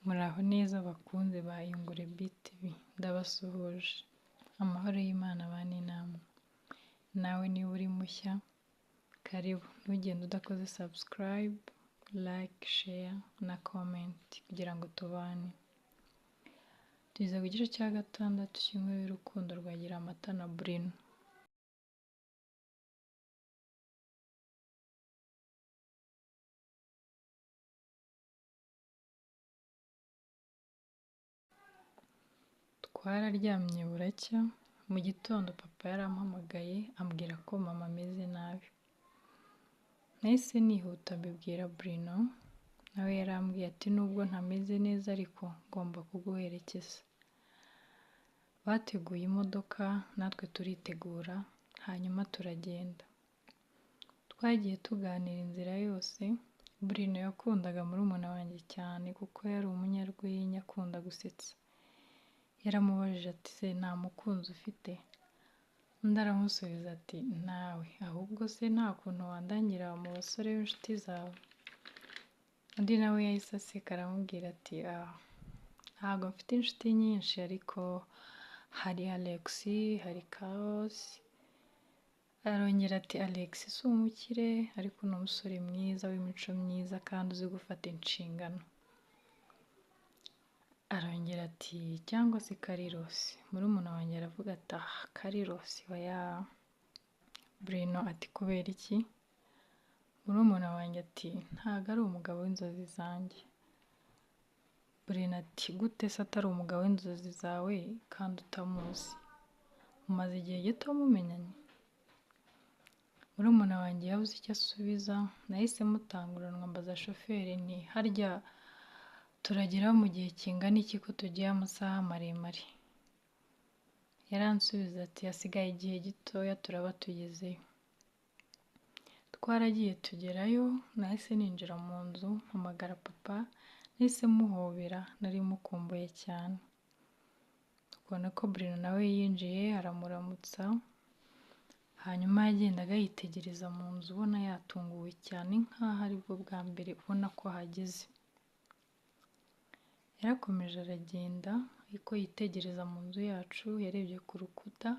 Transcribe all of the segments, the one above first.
Muraho neza bakunzi ba Iyungure BTV, ndabasuhuje. Amahoro y'Imana abane namwe. Nawe niba uri mushya, karibu. Ntugende udakoze subscribe, like, share na comment kugira ngo tubane. Tugeze ku gice cya gatandatu cy'inkuru y'urukundo rwa Giramata na Bruno. Twararyamye buracya, mu gitondo papa yarampamagaye ambwira ko mama ameze nabi. Nahise nihuta mbibwira Bruno, nawe yarambwiye ati nubwo ntameze neza ariko ngomba kuguherekeza. Bateguye imodoka natwe turitegura, hanyuma turagenda. Twagiye tuganira inzira yose. Bruno yakundaga murumuna wanjye cyane kuko yari umunyarwenya akunda gusetsa. Yaramubajije ati se nta mukunzi ufite? Undi aramusubiza ati ntawe, ahubwo se nta kuntu wandangira mu basore b'inshuti zawe? Undi nawe yahise aseka aramubwira ati ntabwo mfite inshuti nyinshi ariko hari Alex, hari Chaos. Arongera ati Alex si umukire ariko ni umusore mwiza w'imico myiza kandi uzi gufata inshingano. Arongera ati cyangwa se Carlos. Murumuna wanjye aravuga ati Carlos oya. Bruno ati kubera iki? Murumuna wanjye ati ntabwo ari umugabo w'inzozi zanjye. Bruno ati gute se atari umugabo w'inzozi zawe kandi utamuzi? Mumaze igihe gito mumenyanye? Murumuna wanjye yabuze icyo asubiza, nahise mutanguranwa mbaza shoferi nti harya turageraho mu gihe kingana iki ko tugiye amasaha maremare? Yaransubiza ati hasigaye igihe gitoya turaba tugezeyo. Twaragiye tugerayo, nahise ninjira mu nzu mpamagara papa, nahise muhobera, nari mukumbuye cyane. Ubona ko Bruno nawe yinjiye aramuramutsa, hanyuma yagendaga yitegereza mu nzu ubona yatunguwe cyane nk'aho aribwo bwa mbere ubona ko ahageze. Yarakomeje aragenda ariko yitegereza mu nzu yacu, yarebye ku rukuta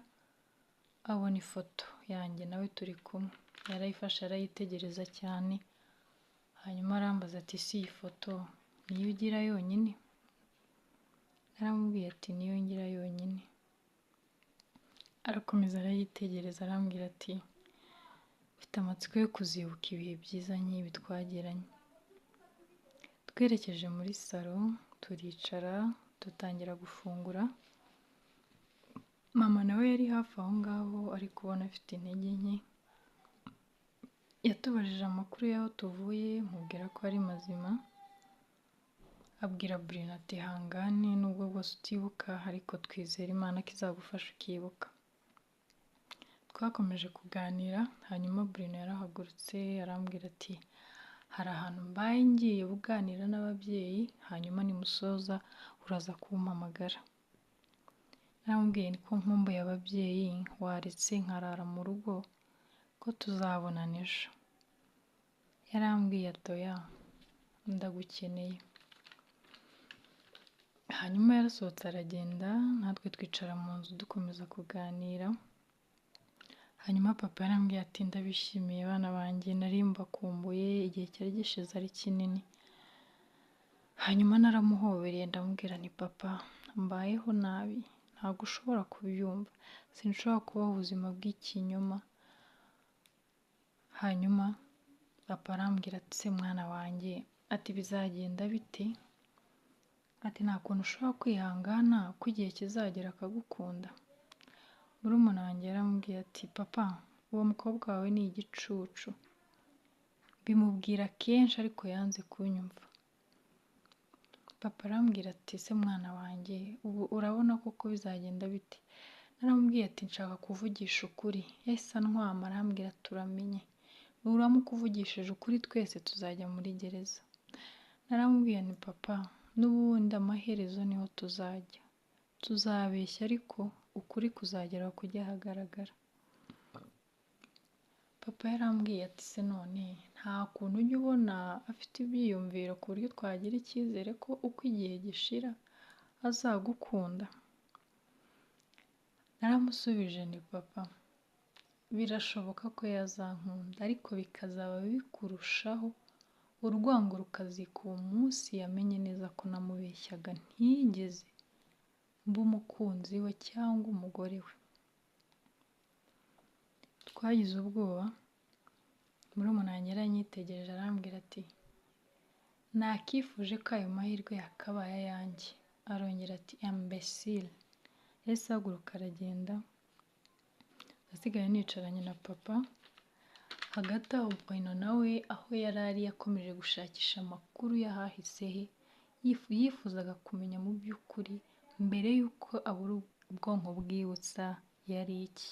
abona ifoto yanjye nawe turi kumwe. Yarayifashe arayitegereza cyane, hanyuma arambaza ati si iyi foto niyo ugira yonyine? Naramubwiye ati niyo ngira yonyine. Arakomeza arayitegereza arambwira ati mfite amatsiko yo kuzibuka ibihe byiza nk'ibi twagiranye. Twerekeje muri salo turicara dutangira gufungura. Mama nawe yari hafi aho ngaho ari kubona afite intege nke. Yatubajije amakuru y'aho tuvuye mubwira ko ari mazima. Abwira Bruno ati hangane nubwo bwose utibuka ariko twizera Imana ko izagufasha ukibuka. Twakomeje kuganira, hanyuma Bruno yarahagurutse arambwira ati hari ahantu mbaye ngiye kuganira n'ababyeyi, hanyuma nimusoza uraza kumpamagara. Naramubwiye ko nkumbuye ababyeyi, waretse nkarara mu rugo ko tuzabonana ejo. Yarambwiye ati oya ndagukeneye. Hanyuma yarasohotse aragenda, natwe twicara mu nzu dukomeza kuganira. Hanyuma papa yarambwiye ati ndabishimiye bana banjye, nari mbakumbuye igihe cyari gishize ari kinini. Hanyuma naramuhobereye ndamubwira nti papa mbayeho nabi, ntabwo ushobora kubyumva, sinshobora kubaho ubuzima bw'ikinyoma. Hanyuma papa arambwira ati se mwana wanjye, ati bizagenda bite? Ati nta kuntu ushobora kwihangana ko igihe kizagera akagukunda. Murumuna wanjye yaramubwiye ati papa uwo mukobwa wawe ni igicucu. Bimubwira kenshi ariko yanze kunyumva. Papa arambwira ati se mwana wanjye ubu urabona koko bizagenda bite? Naramubwiye ati nshaka kuvugisha ukuri. Yahise antwama arambwira turamenye, nuramuka uvugishije ukuri twese tuzajya muri gereza. Naramubwiye nti papa n'ubundi amaherezo niho tuzajya, tuzabeshya ariko ukuri kuzagera kujya ahagaragara. Papa yarambwiye ati se none nta kuntu ujya ubona afite ibyiyumviro ku buryo twagira icyizere ko uko igihe gishira azagukunda. Naramusubije nti papa, birashoboka ko yazankunda ariko bikazaba bibi kurushaho urwango rukazika uwo munsi yamenye neza ko namubeshyaga ntigeze mba umukunzi we cyangwa umugore we. Twagize ubwoba, murumuna wanjye yaranyitegereje arambwira ati nakifuje ko ayo mahirwe yakabaye ayanjye. Arongera ati imbecile. Yahise ahaguruka aragenda, nasigaye nicaranye na papa. Hagati aho Bruno nawe aho yari ari yakomeje gushakisha amakuru y'ahahise he, yifuzaga kumenya mu by'ukuri mbere y'uko abura ubwonko bwibutsa yari iki.